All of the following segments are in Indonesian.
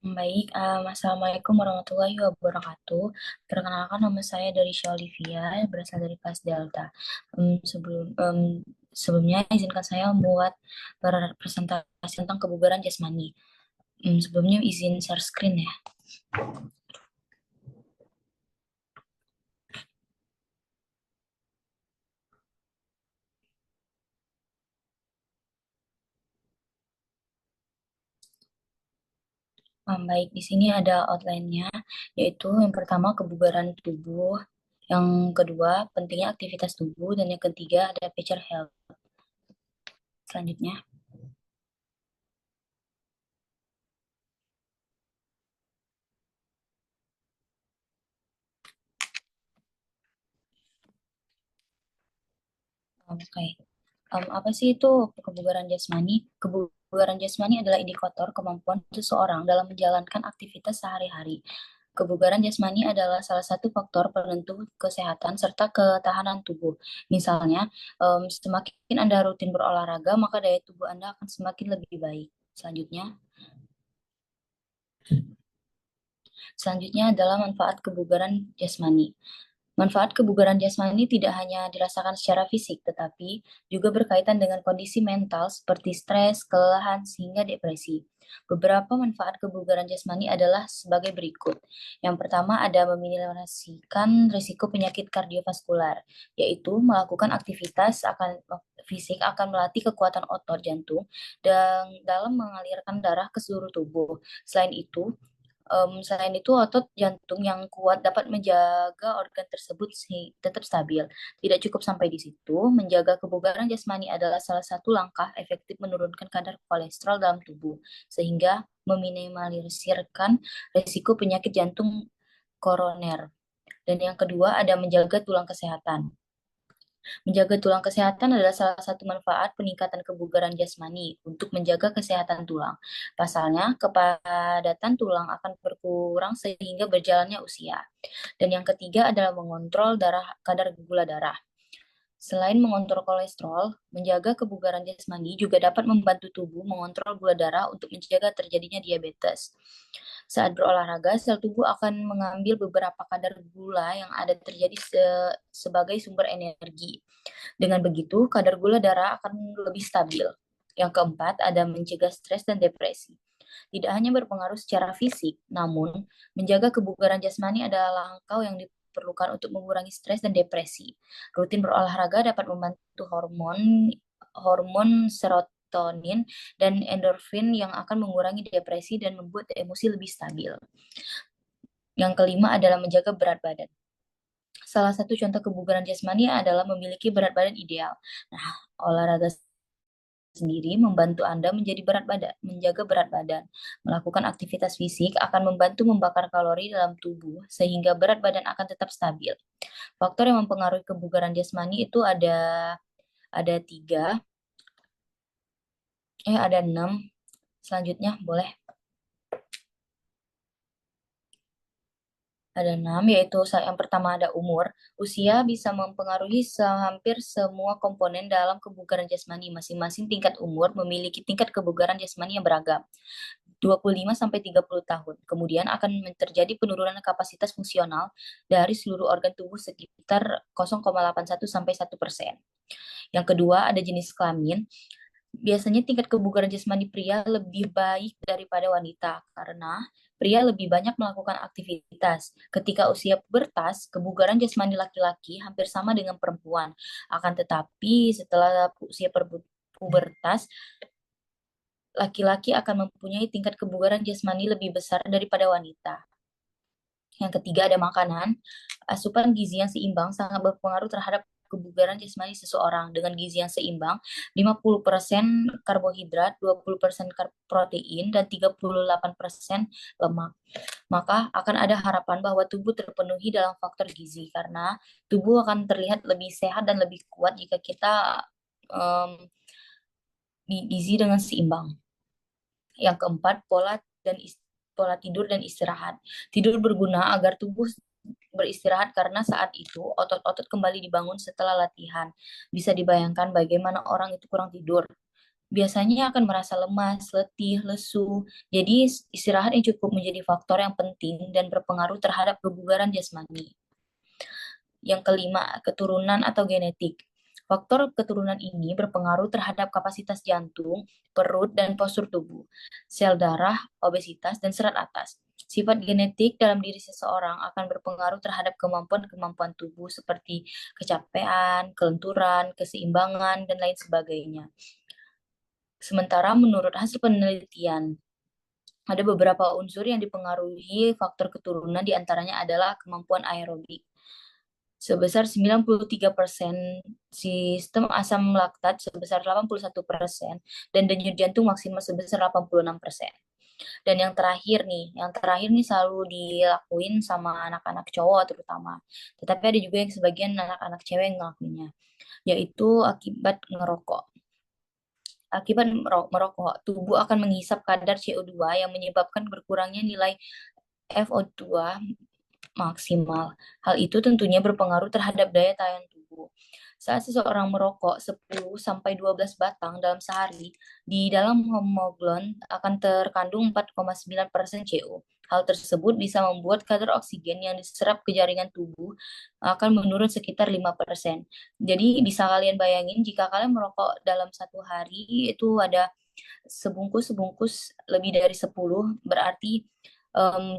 Baik, Assalamualaikum warahmatullahi wabarakatuh. Perkenalkan nama saya dari Olivia, berasal dari kelas Delta. Sebelumnya izinkan saya membuat presentasi tentang kebugaran jasmani. Sebelumnya izin share screen ya. Baik, di sini ada outline-nya, yaitu yang pertama kebugaran tubuh, yang kedua pentingnya aktivitas tubuh, dan yang ketiga ada future health. Selanjutnya. Oke. Apa sih itu kebugaran jasmani? Kebugaran jasmani adalah indikator kemampuan seseorang dalam menjalankan aktivitas sehari-hari. Kebugaran jasmani adalah salah satu faktor penentu kesehatan serta ketahanan tubuh. Misalnya, semakin Anda rutin berolahraga, maka daya tubuh Anda akan semakin lebih baik. Selanjutnya adalah manfaat kebugaran jasmani. Manfaat kebugaran jasmani tidak hanya dirasakan secara fisik, tetapi juga berkaitan dengan kondisi mental seperti stres, kelelahan, sehingga depresi. Beberapa manfaat kebugaran jasmani adalah sebagai berikut. Yang pertama ada meminimalisasikan risiko penyakit kardiovaskular, yaitu melakukan aktivitas fisik akan melatih kekuatan otot jantung dan dalam mengalirkan darah ke seluruh tubuh. Selain itu, otot jantung yang kuat dapat menjaga organ tersebut tetap stabil. Tidak cukup sampai di situ, menjaga kebugaran jasmani adalah salah satu langkah efektif menurunkan kadar kolesterol dalam tubuh, sehingga meminimalisirkan risiko penyakit jantung koroner. Dan yang kedua, ada menjaga tulang kesehatan. Menjaga tulang kesehatan adalah salah satu manfaat peningkatan kebugaran jasmani untuk menjaga kesehatan tulang. Pasalnya, kepadatan tulang akan berkurang sehingga berjalannya usia. Dan yang ketiga adalah mengontrol kadar gula darah. Selain mengontrol kolesterol, menjaga kebugaran jasmani juga dapat membantu tubuh mengontrol gula darah untuk mencegah terjadinya diabetes. Saat berolahraga, sel tubuh akan mengambil beberapa kadar gula yang ada terjadi sebagai sumber energi. Dengan begitu, kadar gula darah akan lebih stabil. Yang keempat, ada mencegah stres dan depresi. Tidak hanya berpengaruh secara fisik, namun menjaga kebugaran jasmani adalah langkah yang diperlukan untuk mengurangi stres dan depresi. Rutin berolahraga dapat membantu hormon hormon serotonin dan endorfin yang akan mengurangi depresi dan membuat emosi lebih stabil. Yang kelima adalah menjaga berat badan. Salah satu contoh kebugaran jasmani adalah memiliki berat badan ideal. Nah, olahraga sendiri membantu Anda menjaga berat badan. Melakukan aktivitas fisik akan membantu membakar kalori dalam tubuh sehingga berat badan akan tetap stabil. Faktor yang mempengaruhi kebugaran jasmani itu ada tiga, ada 6. Selanjutnya boleh. Ada 6, yaitu yang pertama ada umur. Usia bisa mempengaruhi hampir semua komponen dalam kebugaran jasmani. Masing-masing tingkat umur memiliki tingkat kebugaran jasmani yang beragam. 25 sampai 30 tahun. Kemudian akan terjadi penurunan kapasitas fungsional dari seluruh organ tubuh sekitar 0,81 sampai 1%. Yang kedua ada jenis kelamin. Biasanya tingkat kebugaran jasmani pria lebih baik daripada wanita karena pria lebih banyak melakukan aktivitas. Ketika usia pubertas, kebugaran jasmani laki-laki hampir sama dengan perempuan. Akan tetapi setelah usia pubertas, laki-laki akan mempunyai tingkat kebugaran jasmani lebih besar daripada wanita. Yang ketiga ada makanan. Asupan gizi yang seimbang sangat berpengaruh terhadap kebugaran jasmani seseorang. Dengan gizi yang seimbang, 50% karbohidrat, 20% protein, dan 38% lemak. Maka akan ada harapan bahwa tubuh terpenuhi dalam faktor gizi, karena tubuh akan terlihat lebih sehat dan lebih kuat jika kita um, gizi dengan seimbang. Yang keempat, pola tidur dan istirahat. Tidur berguna agar tubuh beristirahat karena saat itu otot-otot kembali dibangun setelah latihan. Bisa dibayangkan bagaimana orang itu kurang tidur. biasanya akan merasa lemas, letih, lesu. Jadi istirahat yang cukup menjadi faktor yang penting dan berpengaruh terhadap kebugaran jasmani. Yang kelima, keturunan atau genetik. Faktor keturunan ini berpengaruh terhadap kapasitas jantung, perut, dan postur tubuh, sel darah, obesitas, dan serat atas. Sifat genetik dalam diri seseorang akan berpengaruh terhadap kemampuan-kemampuan tubuh seperti kecapean, kelenturan, keseimbangan, dan lain sebagainya. Sementara menurut hasil penelitian, ada beberapa unsur yang dipengaruhi faktor keturunan, diantaranya adalah kemampuan aerobik sebesar 93%, sistem asam laktat sebesar 81%, dan denyut jantung maksimal sebesar 86%. Dan yang terakhir nih selalu dilakuin sama anak-anak cowok terutama. Tetapi ada juga yang sebagian anak-anak cewek yang ngelakuinnya, yaitu akibat ngerokok. Akibat merokok, tubuh akan menghisap kadar CO2 yang menyebabkan berkurangnya nilai FO2 maksimal. Hal itu tentunya berpengaruh terhadap daya tahan tubuh. Saat seseorang merokok 10-12 batang dalam sehari, di dalam hemoglobin akan terkandung 4,9% CO. Hal tersebut bisa membuat kadar oksigen yang diserap ke jaringan tubuh akan menurun sekitar 5%. Jadi bisa kalian bayangin jika kalian merokok dalam satu hari itu ada sebungkus lebih dari 10, berarti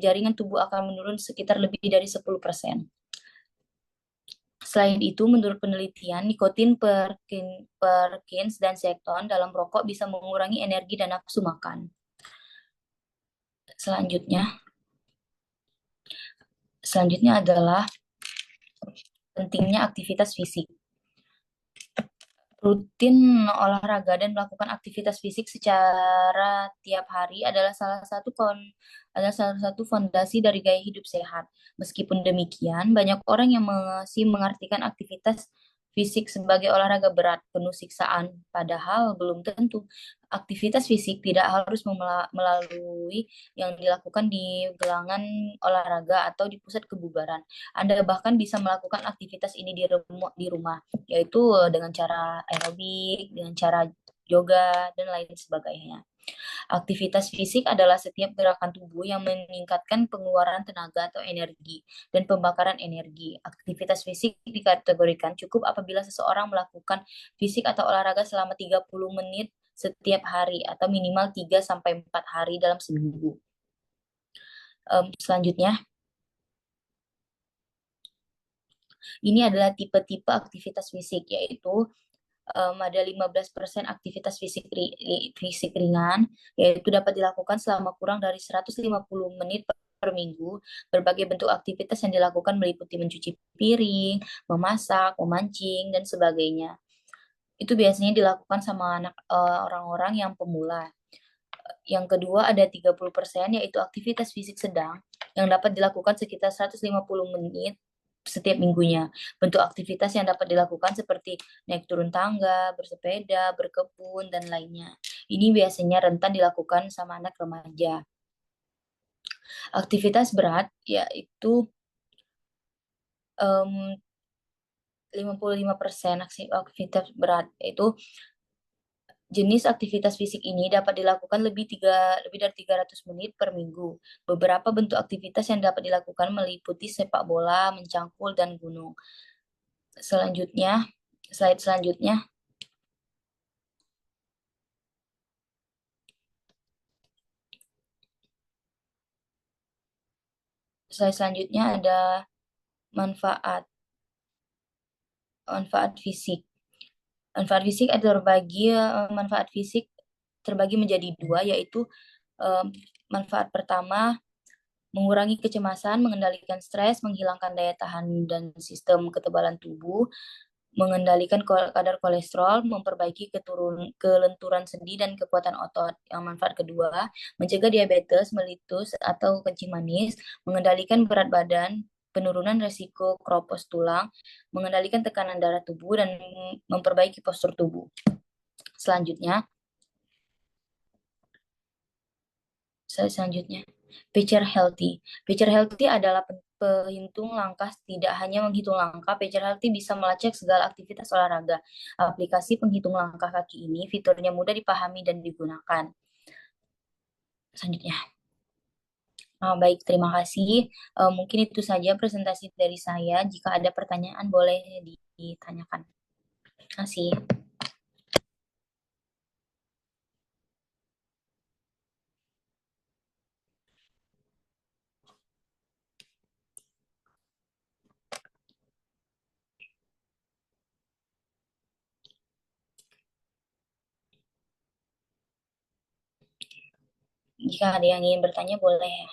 jaringan tubuh akan menurun sekitar lebih dari 10%. Selain itu, menurut penelitian, nikotin, Perkins, dan Zeton dalam rokok bisa mengurangi energi dan nafsu makan. Selanjutnya, selanjutnya adalah pentingnya aktivitas fisik. Rutin olahraga dan melakukan aktivitas fisik secara tiap hari adalah salah satu fondasi dari gaya hidup sehat. Meskipun demikian, banyak orang yang masih mengartikan aktivitas fisik sebagai olahraga berat, penuh siksaan, padahal belum tentu. Aktivitas fisik tidak harus melalui yang dilakukan di gelangan olahraga atau di pusat kebugaran. Anda bahkan bisa melakukan aktivitas ini di rumah, yaitu dengan cara aerobik, dengan cara yoga, dan lain sebagainya. Aktivitas fisik adalah setiap gerakan tubuh yang meningkatkan pengeluaran tenaga atau energi dan pembakaran energi. Aktivitas fisik dikategorikan cukup apabila seseorang melakukan fisik atau olahraga selama 30 menit setiap hari atau minimal 3-4 hari dalam seminggu. Selanjutnya, ini adalah tipe-tipe aktivitas fisik, yaitu ada 15% aktivitas fisik ringan, yaitu dapat dilakukan selama kurang dari 150 menit per minggu. Berbagai bentuk aktivitas yang dilakukan meliputi mencuci piring, memasak, memancing, dan sebagainya. Itu biasanya dilakukan sama orang-orang yang pemula. Yang kedua ada 30%, yaitu aktivitas fisik sedang yang dapat dilakukan sekitar 150 menit setiap minggunya. Bentuk aktivitas yang dapat dilakukan seperti naik turun tangga, bersepeda, berkebun, dan lainnya. Ini biasanya rentan dilakukan sama anak remaja. Aktivitas berat yaitu 55% aktivitas berat, yaitu jenis aktivitas fisik ini dapat dilakukan lebih dari 300 menit per minggu. Beberapa bentuk aktivitas yang dapat dilakukan meliputi sepak bola, mencangkul, dan gunung. Selanjutnya, slide selanjutnya. Slide selanjutnya ada manfaat manfaat fisik. Manfaat fisik terbagi menjadi dua, yaitu manfaat pertama mengurangi kecemasan, mengendalikan stres, menghilangkan daya tahan dan sistem ketebalan tubuh, mengendalikan kadar kolesterol, memperbaiki kelenturan sendi dan kekuatan otot. Yang manfaat kedua, mencegah diabetes melitus atau kencing manis, mengendalikan berat badan, penurunan resiko kropos tulang, mengendalikan tekanan darah tubuh, dan memperbaiki postur tubuh. Selanjutnya, Pager Healthy. Pager Healthy adalah penghitung langkah, tidak hanya menghitung langkah. Pager Healthy bisa melacak segala aktivitas olahraga. Aplikasi penghitung langkah kaki ini fiturnya mudah dipahami dan digunakan. Selanjutnya. Baik, terima kasih. Mungkin itu saja presentasi dari saya. Jika ada pertanyaan boleh ditanyakan. Terima kasih. Jika ada yang ingin bertanya boleh ya.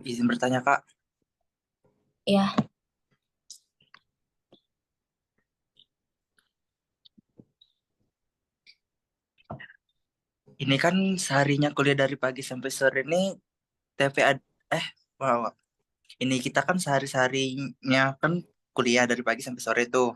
Izin bertanya, Kak. Ya, Ini kan seharinya kuliah dari pagi sampai sore ini TPA wow. Ini kita kan sehari-harinya kan kuliah dari pagi sampai sore tuh.